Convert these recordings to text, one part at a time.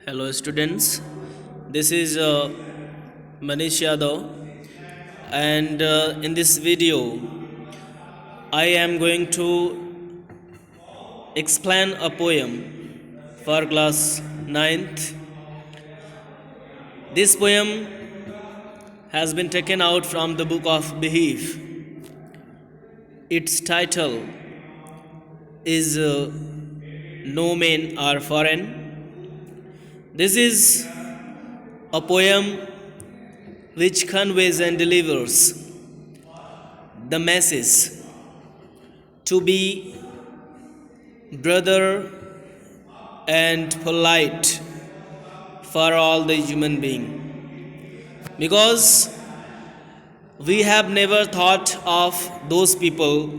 Hello students, this is Manish Yadav, and in this video I am going to explain a poem for class 9th. This poem has been taken out from the book of Behave. Its title is No Men Are Foreign. This is a poem which conveys and delivers the message to be brother and polite for all the human being, because we have never thought of those people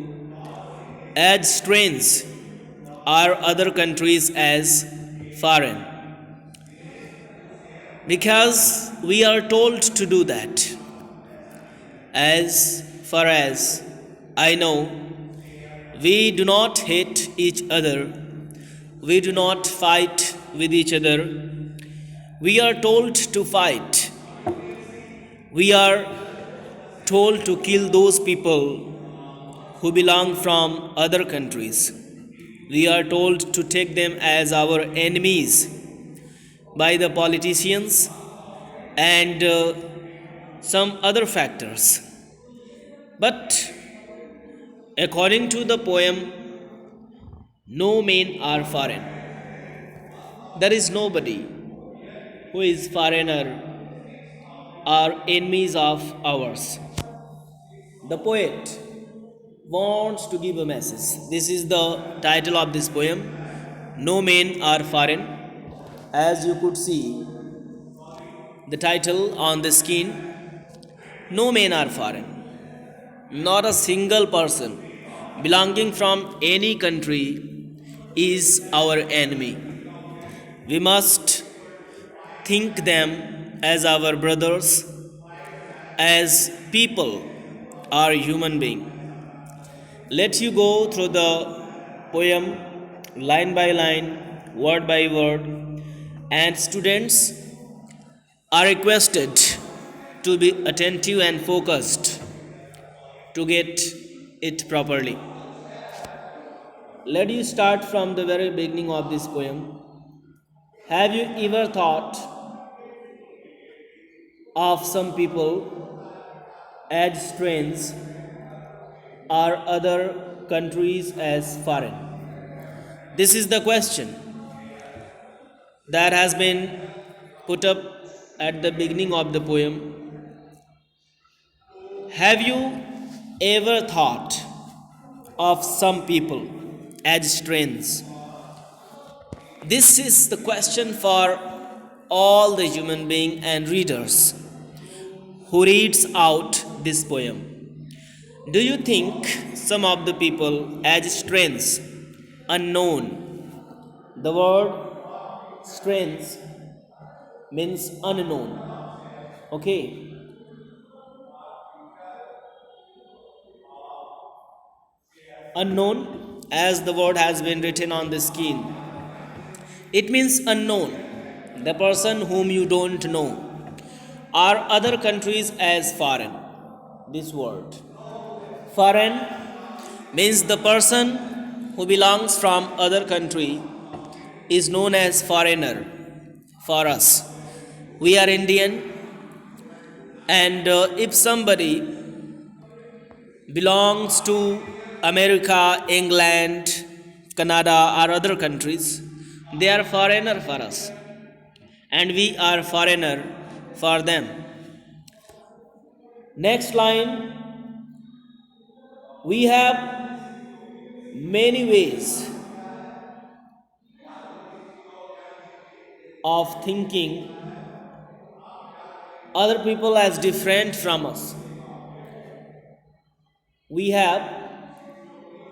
as strange or other countries as foreign, because we are told to do that. As far as I know, we do not hate each other, we do not fight with each other. We are told to fight, we are told to kill those people who belong from other countries. We are told to take them as our enemies by the politicians and some other factors. But according to the poem, no men are foreign. There is nobody who is foreigner or enemies of ours. The poet wants to give a message. This is the title of this poem, No Men Are Foreign. As you could see the title on the screen, no men are foreign. Not a single person belonging from any country is our enemy. We must think them as our brothers, as people or human being. Let you go through the poem line by line, word by word, and students are requested to be attentive and focused to get it properly. Let you start from the very beginning of this poem. Have you ever thought of some people as strange or other countries as foreign? This is the question that has been put up at the beginning of the poem. Have you ever thought of some people as strange? This is the question for all the human being and readers who reads out this poem. Do you think some of the people as strange, unknown? The word strange means unknown. Okay. Unknown, as the word has been written on the screen, it means unknown, the person whom you don't know, or other countries as foreign. This word foreign means the person who belongs from other country is known as foreigner for us. We are Indian, and if somebody belongs to America, England, Canada, or other countries, they are foreigner for us, and we are foreigner for them. Next line, we have many ways of thinking other people as different from us. We have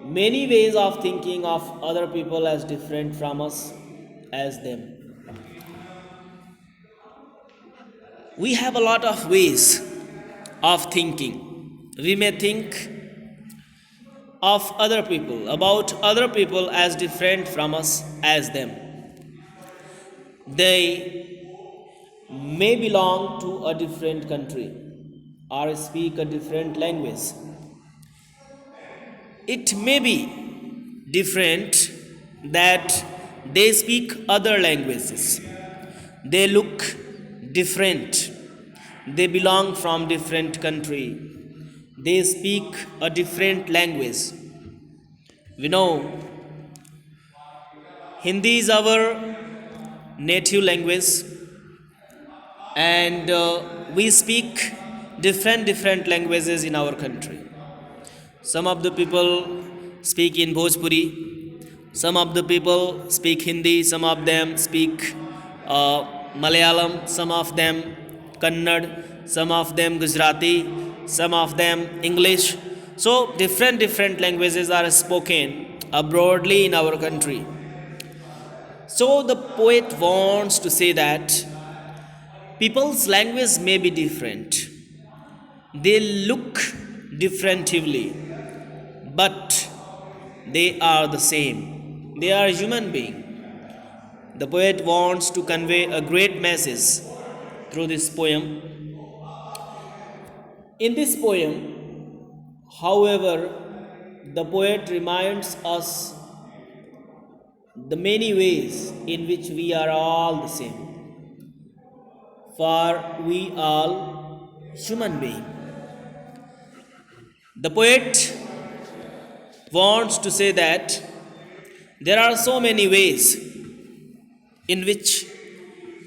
many ways of thinking of other people as different from us as them. We have a lot of ways of thinking. We may think of other people, about other people as different from us as them. They may belong to a different country or speak a different language. It may be different that they speak other languages. They look different. They belong from different country. They speak a different language. We know Hindi is our native language, and we speak different languages in our country. Some of the people speak in Bhojpuri, some of the people speak Hindi, some of them speak Malayalam, some of them Kannada, some of them Gujarati, some of them English. So different languages are spoken broadly in our country. So the poet wants to say that people's language may be different, they look differently, but they are the same. They are human beings. The poet wants to convey a great message through this poem. In this poem, however, the poet reminds us the many ways in which we are all the same, for we all human beings. The poet wants to say that there are so many ways in which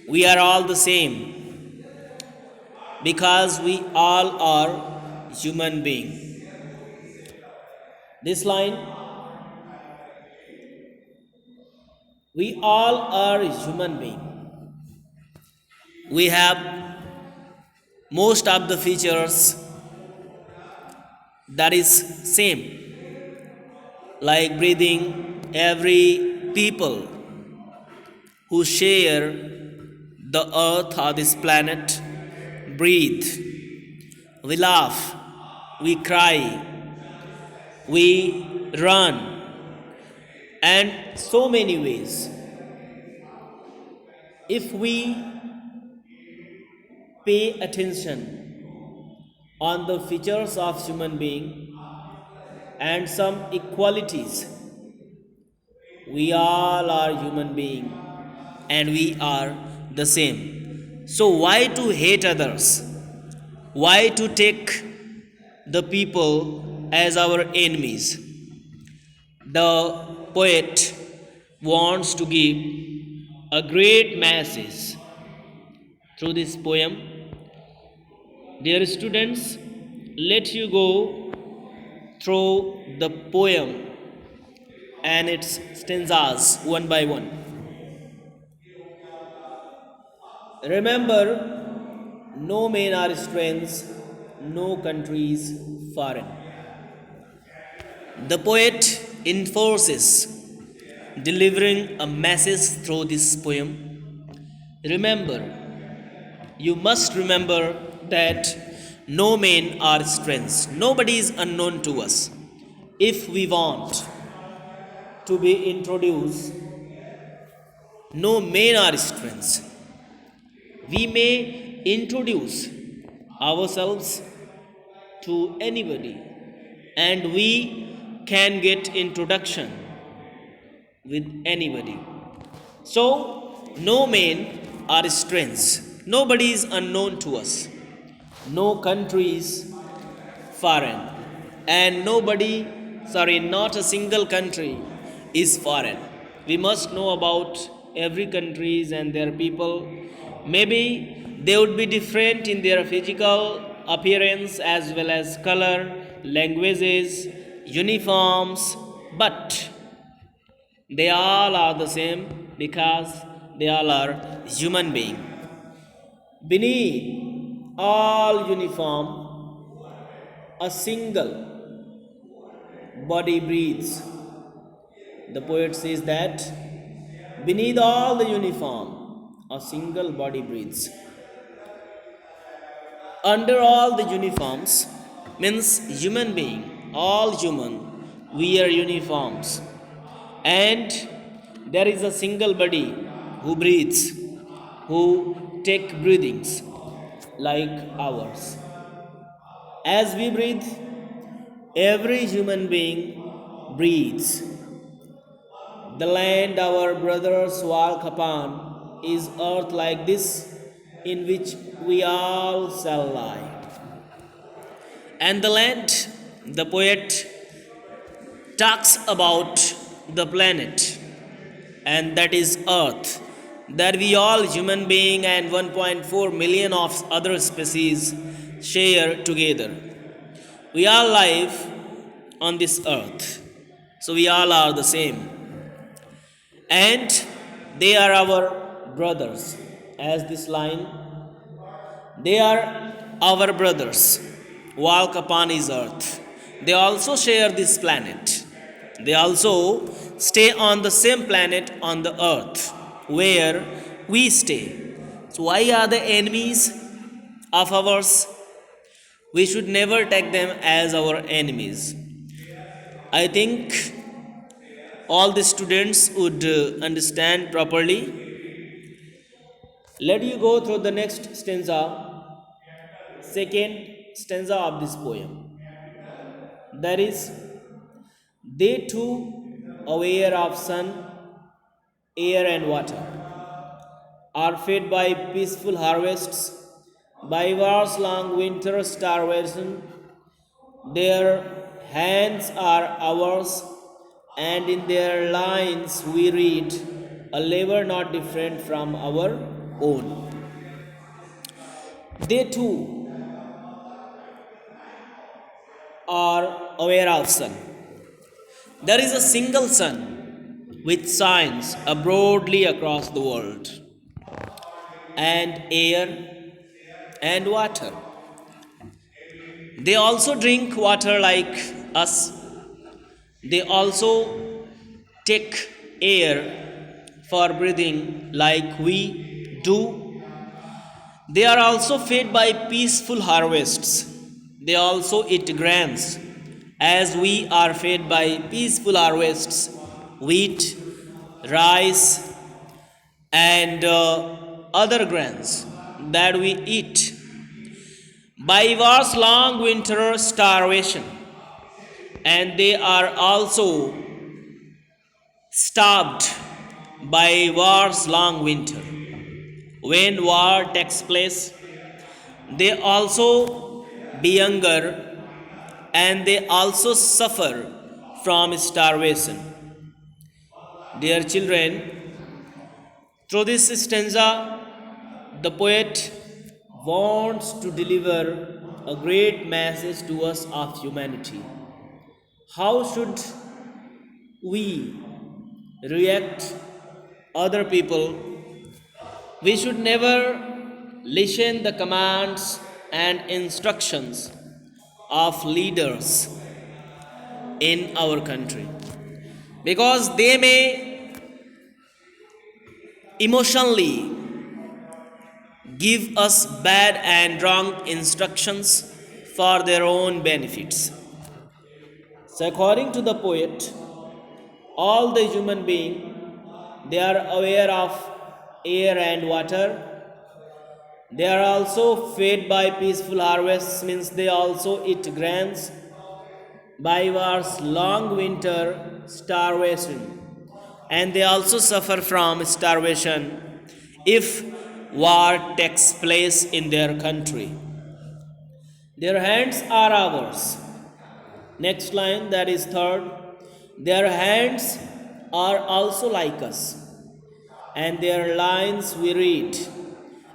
we are all the same, because we all are human beings. This line, we all are human beings. We have most of the features that is same, like breathing. Every people who share the earth or this planet breathe. We laugh, we cry, we run, and so many ways. If we pay attention on the features of human being and some equalities, we all are human beings and we are the same. So why to hate others? Why to take the people as our enemies? The poet wants to give a great message through this poem. Dear students, let you go through the poem and its stanzas one by one. Remember, no men are strangers, no countries foreign. The poet enforces delivering a message through this poem. Remember, you must remember that no men are strangers. Nobody is unknown to us. If we want to be introduced, no men are strangers. We may introduce ourselves to anybody, and we can get introduction with anybody. So, no men are strangers. Nobody is unknown to us. No country is foreign. And not a single country is foreign. We must know about every countries and their people. Maybe they would be different in their physical appearance as well as color, languages, uniforms, but they all are the same because they all are human beings. Beneath all uniform, a single body breathes. The poet says that beneath all the uniform, a single body breathes. Under all the uniforms means human being, all human wear uniforms, and there is a single body who breathes. who take breathings like ours. As we breathe, every human being breathes. The land our brothers walk upon is earth like this, in which we all shall lie. And the land, the poet talks about the planet, and that is earth, that we all human being and 1.4 million of other species share together. We all live on this earth, so we all are the same, and they are our brothers. As this line, they are our brothers, walk upon his earth. They also share this planet. They also stay on the same planet on the earth where we stay. So, why are they enemies of ours? We should never take them as our enemies. I think all the students would understand properly. Let you go through the next stanza, second stanza of this poem. That is, they too, aware of sun, air, and water, are fed by peaceful harvests, by wars long winter starvation. Their hands are ours, and in their lines we read a labor not different from our own. They too are aware of sun. There is a single sun which shines broadly across the world, and air and water. They also drink water like us. They also take air for breathing like we do. They are also fed by peaceful harvests. They also eat grains as we are fed by peaceful harvests, wheat, rice, and other grains that we eat. By war's long winter starvation, and they are also starved by war's long winter. When war takes place, they also be hunger, and they also suffer from starvation. Dear children, through this stanza, the poet wants to deliver a great message to us of humanity. How should we react other people? We should never listen the commands and instructions of leaders in our country, because they may emotionally give us bad and wrong instructions for their own benefits. So according to the poet, all the human beings, they are aware of air and water. They are also fed by peaceful harvests, means they also eat grains. By war's long winter starvation, and they also suffer from starvation if war takes place in their country. Their hands are ours. Next line, that is third. Their hands are also like us, and their lines we read.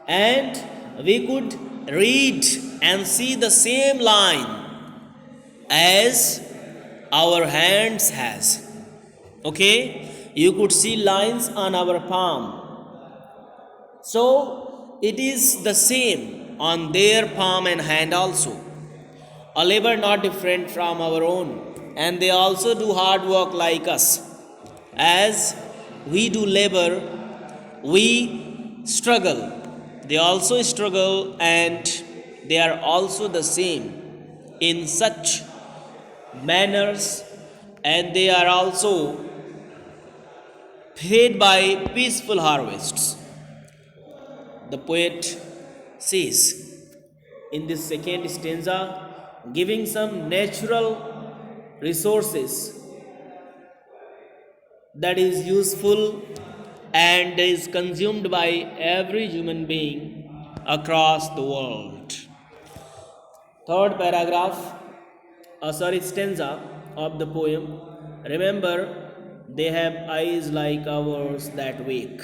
And we could read and see the same line as our hands has. Okay? You could see lines on our palm. So it is the same on their palm and hand also. A labor not different from our own. And they also do hard work like us. As we do labor, we struggle. They also struggle, and they are also the same in such manners, and they are also fed by peaceful harvests. the poet says in this second stanza, giving some natural resources that is useful and is consumed by every human being across the world. Third paragraph, stanza of the poem. Remember, they have eyes like ours that wake.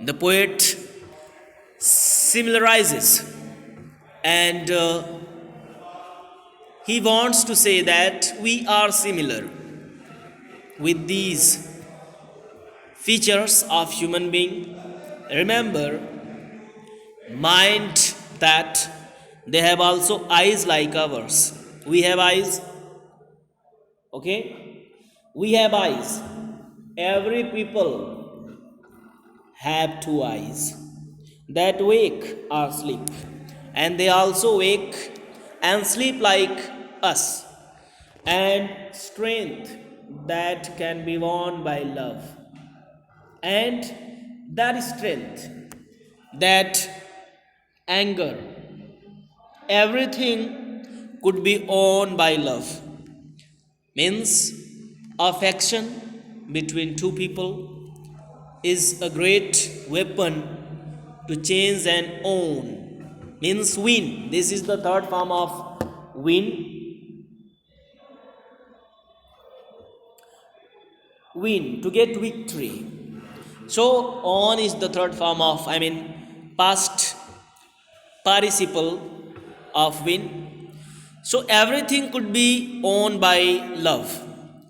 The poet similarizes and he wants to say that we are similar with these features of human being. Remember, mind that they have also eyes like ours. We have eyes, okay? We have eyes. Every people have two eyes that wake or sleep, and they also wake and sleep like us, and strength that can be won by love, and that strength, that anger, everything could be owned by love. Means affection between two people is a great weapon to change and own. Means win. This is the third form of win. Win, to get victory. So on is the third form of, past participle of win. So everything could be owned by love,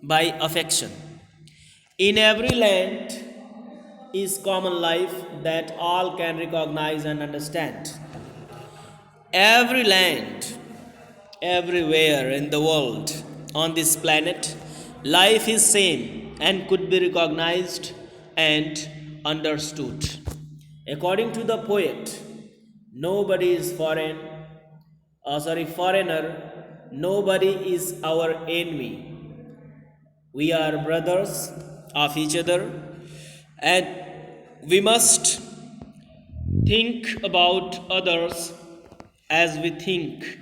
by affection. In every land is common life that all can recognize and understand. Every land, everywhere in the world, on this planet, life is same and could be recognized and understood. According to the poet, nobody is foreigner, nobody is our enemy. We are brothers of each other, and we must think about others as we think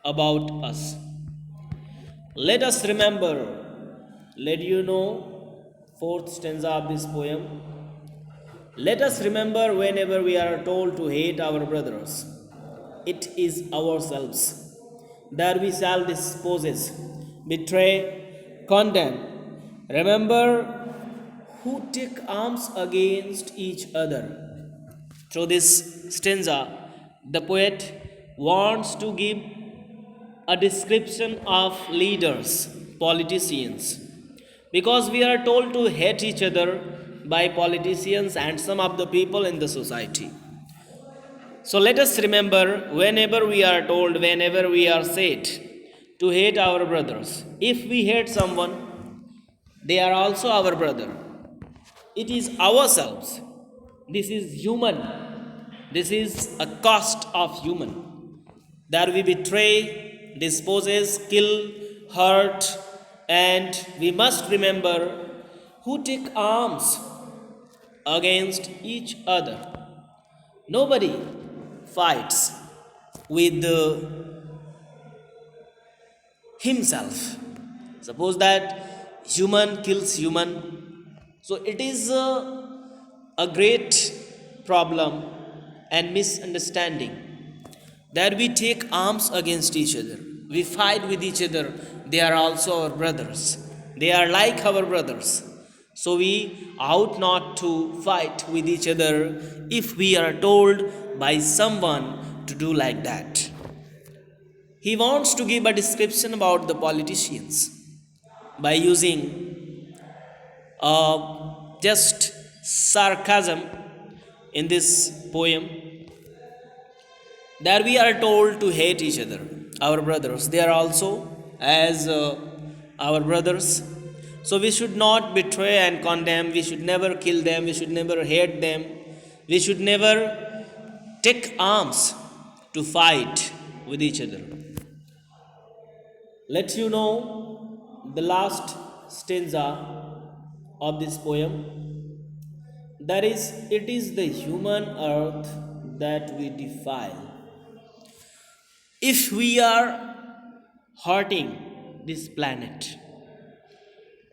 about us. Let us remember, let you know, fourth stanza of this poem. Let us remember whenever we are told to hate our brothers, it is ourselves that we shall dispose, betray, condemn. Remember who take arms against each other. Through this stanza, the poet wants to give a description of leaders, politicians, because we are told to hate each other by politicians and some of the people in the society. So let us remember whenever we are told, whenever we are said to hate our brothers, if we hate someone, they are also our brother. It is ourselves. This is human. This is a cost of human. That we betray, disposes, kill, hurt, and we must remember who take arms against each other. Nobody fights with himself. Suppose that human kills human. So it is a great problem and misunderstanding that we take arms against each other. We fight with each other. They are also our brothers. They are like our brothers. So we ought not to fight with each other if we are told by someone to do like that. He wants to give a description about the politicians by using just sarcasm in this poem, that we are told to hate each other, our brothers. They are also as our brothers. So we should not betray and condemn. We should never kill them. We should never hate them. We should never take arms to fight with each other. Let you know the last stanza of this poem. That is, it is the human earth that we defile. If we are hurting this planet,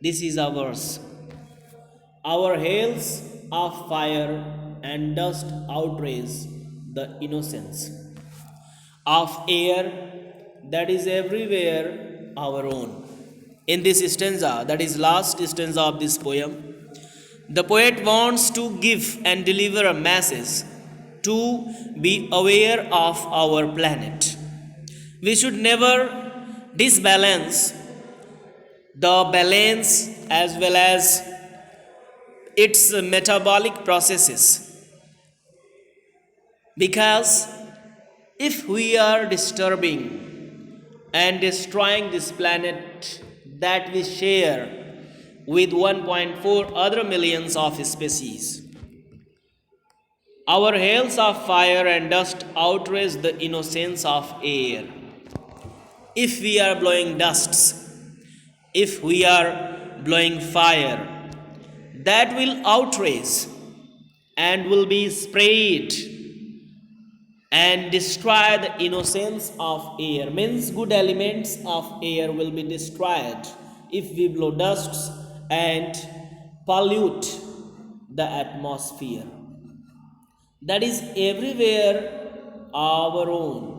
this is ours. Our hails of fire and dust outrage the innocence of air that is everywhere our own. In this stanza, that is last stanza of this poem, the poet wants to give and deliver a message to be aware of our planet. We should never disbalance the balance as well as its metabolic processes, because if we are disturbing and destroying this planet that we share with 1.4 other millions of species, our hails of fire and dust outrage the innocence of air. If we are blowing dusts, if we are blowing fire, that will outrage and will be sprayed and destroy the innocence of air. Means good elements of air will be destroyed if we blow dusts and pollute the atmosphere. That is everywhere our own.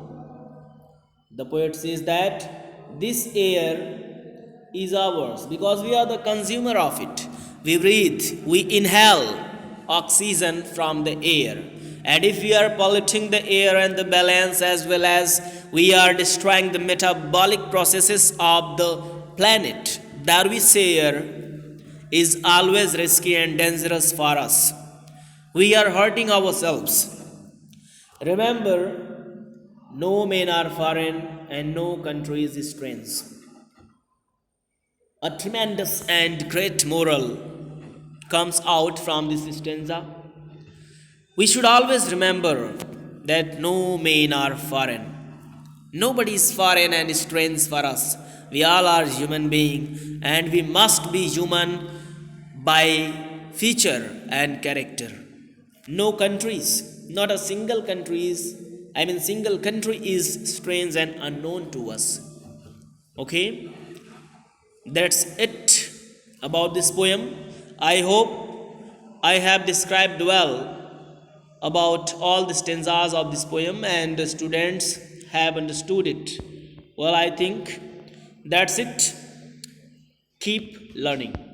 The poet says that this air is ours because we are the consumer of it. We breathe, we inhale oxygen from the air. And if we are polluting the air and the balance, as well as we are destroying the metabolic processes of the planet that we share, is always risky and dangerous for us. We are hurting ourselves. Remember, no men are foreign and no country is strange. A tremendous and great moral comes out from this stanza. We should always remember that no men are foreign. Nobody is foreign and strange for us. We all are human beings and we must be human by feature and character. No countries, not a single single country is strange and unknown to us. Okay? That's it about this poem. I hope I have described well about all the stanzas of this poem and the students have understood it. Well, I think that's it. Keep learning.